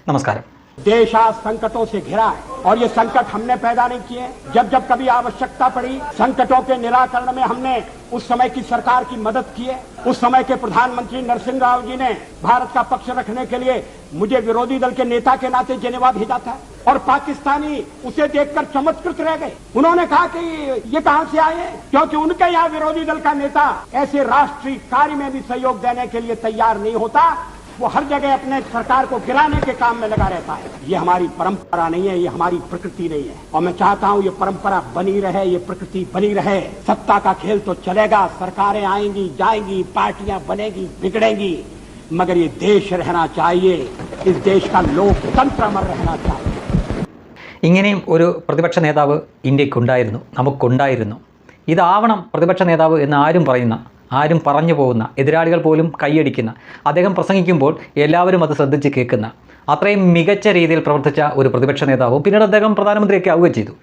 നമസ്കാരം. देश आज संकटों से घिरा है और ये संकट हमने पैदा नहीं किए. जब जब कभी आवश्यकता पड़ी संकटों के निराकरण में हमने उस समय की सरकार की मदद की है. उस समय के प्रधानमंत्री नरसिंह राव जी ने भारत का पक्ष रखने के लिए मुझे विरोधी दल के नेता के नाते जेनेवा भेजा था और पाकिस्तानी उसे देखकर चमत्कृत रह गए. उन्होंने कहा कि ये कहां से आए, क्योंकि उनके यहाँ विरोधी दल का नेता ऐसे राष्ट्रीय कार्य में भी सहयोग देने के लिए तैयार नहीं होता. वो हर जगह अपने सरकार को गिराने के काम में लगा रहता है. ये हमारी परंपरा नहीं है, ये हमारी प्रकृति नहीं है और मैं चाहता हूँ ये परंपरा बनी रहे, ये प्रकृति बनी रहे. सत्ता का खेल तो चलेगा, सरकारें आएंगी जाएंगी, पार्टियां बनेगी बिगड़ेंगी, मगर ये देश रहना चाहिए. इस देश का लोकतंत्र अमर रहना चाहिए. ഇങ്ങനെയും ഒരു പ്രതിപക്ഷ നേതാവ് ഇന്ത്യക്കുണ്ടായിരുന്നു, നമുക്കുണ്ടായിരുന്നു. ഇതാവണം പ്രതിപക്ഷ നേതാവ് എന്ന് ആരും പറഞ്ഞു പോകുന്ന, എതിരാളികൾ പോലും കൈയടിക്കുന്ന, അദ്ദേഹം പ്രസംഗിക്കുമ്പോൾ എല്ലാവരും അത് ശ്രദ്ധിച്ച് കേൾക്കുന്ന, അത്രയും മികച്ച രീതിയിൽ പ്രവർത്തിച്ച ഒരു പ്രതിപക്ഷ നേതാവും പിന്നീട് അദ്ദേഹം പ്രധാനമന്ത്രിയൊക്കെ ആവുകയും ചെയ്തു.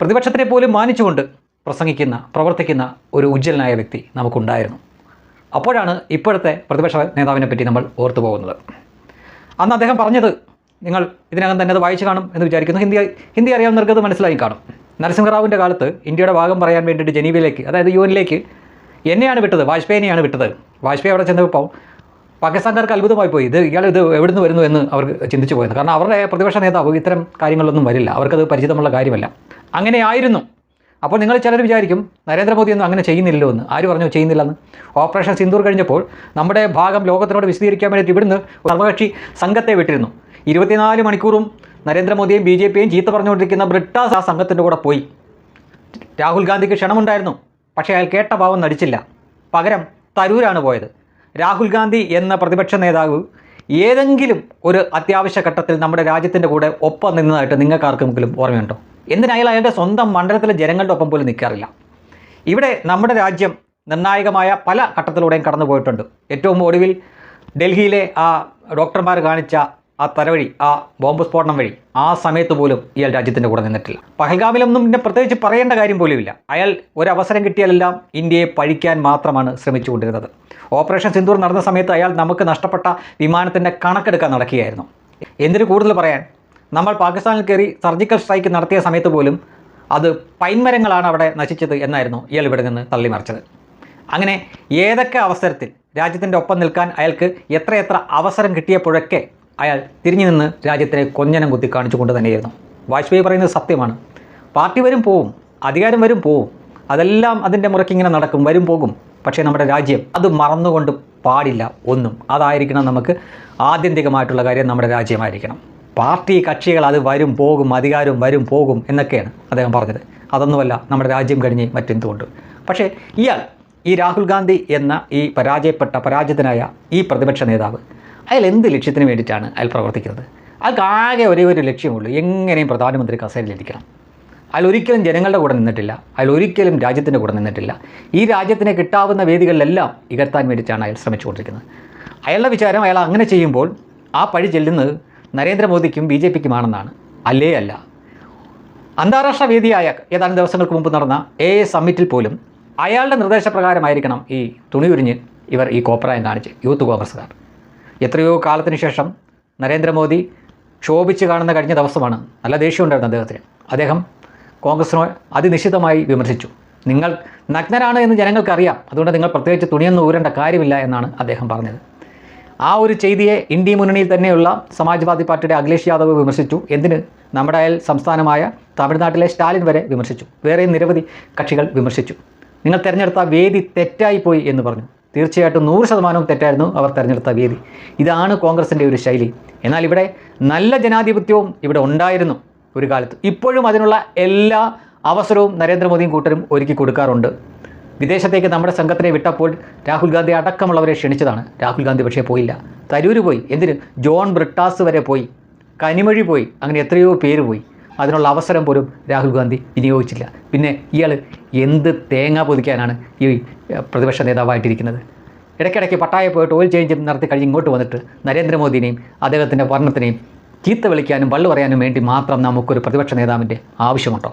പ്രതിപക്ഷത്തിനെ പോലും മാനിച്ചുകൊണ്ട് പ്രസംഗിക്കുന്ന, പ്രവർത്തിക്കുന്ന ഒരു ഉജ്ജ്വലനായ വ്യക്തി നമുക്കുണ്ടായിരുന്നു. അപ്പോഴാണ് ഇപ്പോഴത്തെ പ്രതിപക്ഷ നേതാവിനെ പറ്റി നമ്മൾ ഓർത്തു പോകുന്നത്. അന്ന് അദ്ദേഹം പറഞ്ഞത് നിങ്ങൾ ഇതിനകം തന്നെ അത് വായിച്ചു കാണും എന്ന് വിചാരിക്കുന്നു. ഹിന്ദി അറിയാവുന്നവർക്ക് അത് മനസ്സിലായി കാണും. നരസിംഹറാവുവിൻ്റെ കാലത്ത് ഇന്ത്യയുടെ ഭാഗം പറയാൻ വേണ്ടിയിട്ട് ജനീവയിലേക്ക്, അതായത് UN-ലേക്ക് എന്നെയാണ് വിട്ടത്, വാജ്പേയിനെയാണ് വിട്ടത്. വാജ്പേയി അവിടെ ചെന്നപ്പോൾ പാകിസ്ഥാൻകാർക്ക് അത്ഭുതമായി പോയി. ഇയാൾ എവിടുന്ന് വരുന്നു എന്ന് അവർക്ക് ചിന്തിച്ചു പോയത്. കാരണം അവരുടെ പ്രതിപക്ഷ നേതാവ് ഇത്തരം കാര്യങ്ങളൊന്നും വരില്ല, അവർക്കത് പരിചിതമുള്ള കാര്യമല്ല. അങ്ങനെയായിരുന്നു. അപ്പോൾ നിങ്ങൾ ചിലർ വിചാരിക്കും നരേന്ദ്രമോദിയൊന്നും അങ്ങനെ ചെയ്യുന്നില്ലല്ലോ എന്ന്. ആര് പറഞ്ഞു ചെയ്യുന്നില്ലെന്ന്? ഓപ്പറേഷൻ സിന്ദൂർ കഴിഞ്ഞപ്പോൾ നമ്മുടെ ഭാഗം ലോകത്തിനോട് വിശദീകരിക്കാൻ വേണ്ടിയിട്ട് ഇവിടുന്ന് സർവകക്ഷി സംഘത്തെ വിട്ടിരുന്നു. 24 മണിക്കൂറും നരേന്ദ്രമോദിയെയും BJPയെയും ചീത്ത പറഞ്ഞുകൊണ്ടിരിക്കുന്ന ബ്രിട്ടാസ് ആ സംഘത്തിൻ്റെ കൂടെ പോയി. രാഹുൽ ഗാന്ധിക്ക് ക്ഷണമുണ്ടായിരുന്നു, പക്ഷേ അയാൾ കേട്ട ഭാവം നടിച്ചില്ല. പകരം തരൂരാണ് പോയത്. രാഹുൽ ഗാന്ധി എന്ന പ്രതിപക്ഷ നേതാവ് ഏതെങ്കിലും ഒരു അത്യാവശ്യ ഘട്ടത്തിൽ നമ്മുടെ രാജ്യത്തിൻ്റെ കൂടെ ഒപ്പം നിന്നതായിട്ട് നിങ്ങൾക്കാർക്കെങ്കിലും ഓർമ്മയുണ്ടോ? എന്തിനാ അയാളുടെ സ്വന്തം മണ്ഡലത്തിലെ ജനങ്ങളുടെ ഒപ്പം പോലും നിൽക്കാറില്ല. ഇവിടെ നമ്മുടെ രാജ്യം നിർണായകമായ പല ഘട്ടത്തിലൂടെയും കടന്നു പോയിട്ടുണ്ട്. ഏറ്റവും ഒടുവിൽ ഡൽഹിയിലെ ആ ഡോക്ടർമാർ കാണിച്ച ആ തലവഴി, ആ ബോംബ് സ്ഫോടനം വഴി, ആ സമയത്ത് പോലും ഇയാൾ രാജ്യത്തിൻ്റെ കൂടെ നിന്നിട്ടില്ല. പഹൽഗാമിലൊന്നും പിന്നെ പ്രത്യേകിച്ച് പറയേണ്ട കാര്യം പോലുമില്ല. അയാൾ ഒരവസരം കിട്ടിയാലെല്ലാം ഇന്ത്യയെ പഴിക്കാൻ മാത്രമാണ് ശ്രമിച്ചുകൊണ്ടിരുന്നത്. ഓപ്പറേഷൻ സിന്ദൂർ നടന്ന സമയത്ത് അയാൾ നമുക്ക് നഷ്ടപ്പെട്ട വിമാനത്തിൻ്റെ കണക്കെടുക്കാൻ നടക്കുകയായിരുന്നു. എന്തിനു കൂടുതൽ പറയാൻ, നമ്മൾ പാകിസ്ഥാനിൽ കയറി സർജിക്കൽ സ്ട്രൈക്ക് നടത്തിയ സമയത്ത് പോലും അത് പൈൻമരങ്ങളാണ് അവിടെ നശിച്ചത് എന്നായിരുന്നു ഇയാൾ ഇവിടെ നിന്ന് തള്ളിമറിച്ചത്. അങ്ങനെ ഏതൊക്കെ അവസരത്തിൽ രാജ്യത്തിൻ്റെ ഒപ്പം നിൽക്കാൻ അയാൾക്ക് എത്രയെത്ര അവസരം കിട്ടിയപ്പോഴൊക്കെ അയാൾ തിരിഞ്ഞു നിന്ന് രാജ്യത്തിനെ കൊഞ്ഞനം കുത്തി കാണിച്ചുകൊണ്ട് തന്നെയായിരുന്നു. വാജ്പേയി പറയുന്നത് സത്യമാണ്. പാർട്ടി വരും പോവും, അധികാരം വരും പോവും, അതെല്ലാം അതിൻ്റെ മുറയ്ക്ക് ഇങ്ങനെ നടക്കും, വരും പോകും. പക്ഷേ നമ്മുടെ രാജ്യം അത് മറന്നുകൊണ്ട് പാടില്ല ഒന്നും. അതായിരിക്കണം നമുക്ക് ആത്യന്തികമായിട്ടുള്ള കാര്യം, നമ്മുടെ രാജ്യമായിരിക്കണം. പാർട്ടി കക്ഷികൾ അത് വരും പോകും, അധികാരം വരും പോകും എന്നൊക്കെയാണ് അദ്ദേഹം പറഞ്ഞത്. അതൊന്നുമല്ല നമ്മുടെ രാജ്യം കഴിഞ്ഞ് മറ്റെന്തുകൊണ്ട്. പക്ഷേ ഈ രാഹുൽ ഗാന്ധി എന്ന ഈ പരാജിതനായ ഈ പ്രതിപക്ഷ നേതാവ് അയാൾ എന്ത് ലക്ഷ്യത്തിന് വേണ്ടിയിട്ടാണ് അയാൾ പ്രവർത്തിക്കുന്നത്? അയാൾക്ക് ആകെ ഒരേ ഒരു ലക്ഷ്യമുള്ളൂ, എങ്ങനെയും പ്രധാനമന്ത്രി കസേരയിലിരിക്കണം. അയാൾ ഒരിക്കലും ജനങ്ങളുടെ കൂടെ നിന്നിട്ടില്ല, അയാൾ ഒരിക്കലും രാജ്യത്തിൻ്റെ കൂടെ നിന്നിട്ടില്ല. ഈ രാജ്യത്തിന് കിട്ടാവുന്ന വേദികളിലെല്ലാം ഇകഴ്ത്താൻ വേണ്ടിയിട്ടാണ് അയാൾ ശ്രമിച്ചുകൊണ്ടിരിക്കുന്നത്. അയാളുടെ വിചാരം അയാൾ അങ്ങനെ ചെയ്യുമ്പോൾ ആ പഴി ചെല്ലുന്നത് നരേന്ദ്രമോദിക്കും BJPക്കുമാണെന്നാണ്. അല്ല. അന്താരാഷ്ട്ര വേദിയായ ഏതാനും ദിവസങ്ങൾക്ക് മുമ്പ് നടന്ന AA സമ്മിറ്റിൽ പോലും അയാളുടെ നിർദ്ദേശപ്രകാരമായിരിക്കണം ഈ തുണിയുരിഞ്ഞ് ഇവർ ഈ കോപ്രായം കാണിച്ച് യൂത്ത് കോൺഗ്രസ്സുകാർ. എത്രയോ കാലത്തിന് ശേഷം നരേന്ദ്രമോദി ക്ഷോഭിച്ച് കാണുന്ന കഴിഞ്ഞ ദിവസമാണ്. നല്ല ദേഷ്യമുണ്ടായിരുന്നു അദ്ദേഹത്തിന്. അദ്ദേഹം കോൺഗ്രസിനെ അതിനിശ്ചിതമായി വിമർശിച്ചു. നിങ്ങൾ നഗ്നരാണ് എന്ന് ജനങ്ങൾക്കറിയാം, അതുകൊണ്ട് നിങ്ങൾ പ്രത്യേകിച്ച് തുണിയൊന്നും ഊരേണ്ട കാര്യമില്ല എന്നാണ് അദ്ദേഹം പറഞ്ഞത്. ആ ഒരു ചെയ്തിയെ ഇന്ത്യ മുന്നണിയിൽ തന്നെയുള്ള സമാജ്വാദി പാർട്ടിയുടെ അഖിലേഷ് യാദവ് വിമർശിച്ചു. എന്തിന്? നമ്മുടെ അയൽ സംസ്ഥാനമായ തമിഴ്നാട്ടിലെ സ്റ്റാലിൻ വരെ വിമർശിച്ചു. വേറെ നിരവധി കക്ഷികൾ വിമർശിച്ചു. നിങ്ങൾ തിരഞ്ഞെടുത്ത വേദി തെറ്റായിപ്പോയി എന്ന് പറഞ്ഞു. തീർച്ചയായിട്ടും 100% തെറ്റായിരുന്നു അവർ തിരഞ്ഞെടുത്ത വേദി. ഇതാണ് കോൺഗ്രസിൻ്റെ ഒരു ശൈലി. എന്നാൽ ഇവിടെ നല്ല ജനാധിപത്യവും ഇവിടെ ഉണ്ടായിരുന്നു ഒരു കാലത്ത്. ഇപ്പോഴും അതിനുള്ള എല്ലാ അവസരവും നരേന്ദ്രമോദിയും കൂട്ടരും ഒരുക്കി കൊടുക്കാറുണ്ട്. വിദേശത്തേക്ക് നമ്മുടെ സംഘത്തിനെ വിട്ടപ്പോൾ രാഹുൽ ഗാന്ധി അടക്കമുള്ളവരെ ക്ഷണിച്ചതാണ്. രാഹുൽ ഗാന്ധി പക്ഷേ പോയില്ല. തരൂർ പോയി. എന്തിന്? ജോൺ ബ്രിട്ടാസ് വരെ പോയി, കനിമൊഴി പോയി, അങ്ങനെ എത്രയോ പേര് പോയി. അതിനുള്ള അവസരം പോലും രാഹുൽ ഗാന്ധി വിനിയോഗിച്ചില്ല. പിന്നെ ഇയാൾ എന്ത് തേങ്ങ പൊതിക്കാനാണ് ഈ പ്രതിപക്ഷ നേതാവായിട്ടിരിക്കുന്നത്? ഇടയ്ക്കിടയ്ക്ക് പട്ടായ പോയിട്ട് ഓയിൽ ചേഞ്ച് നടത്തി കഴിഞ്ഞ് ഇങ്ങോട്ട് വന്നിട്ട് നരേന്ദ്രമോദിനെയും അദ്ദേഹത്തിൻ്റെ ഭരണത്തിനെയും ചീത്ത വിളിക്കാനും വള്ളു പറയാനും വേണ്ടി മാത്രം നമുക്കൊരു പ്രതിപക്ഷ നേതാവിൻ്റെ ആവശ്യമുണ്ടോ?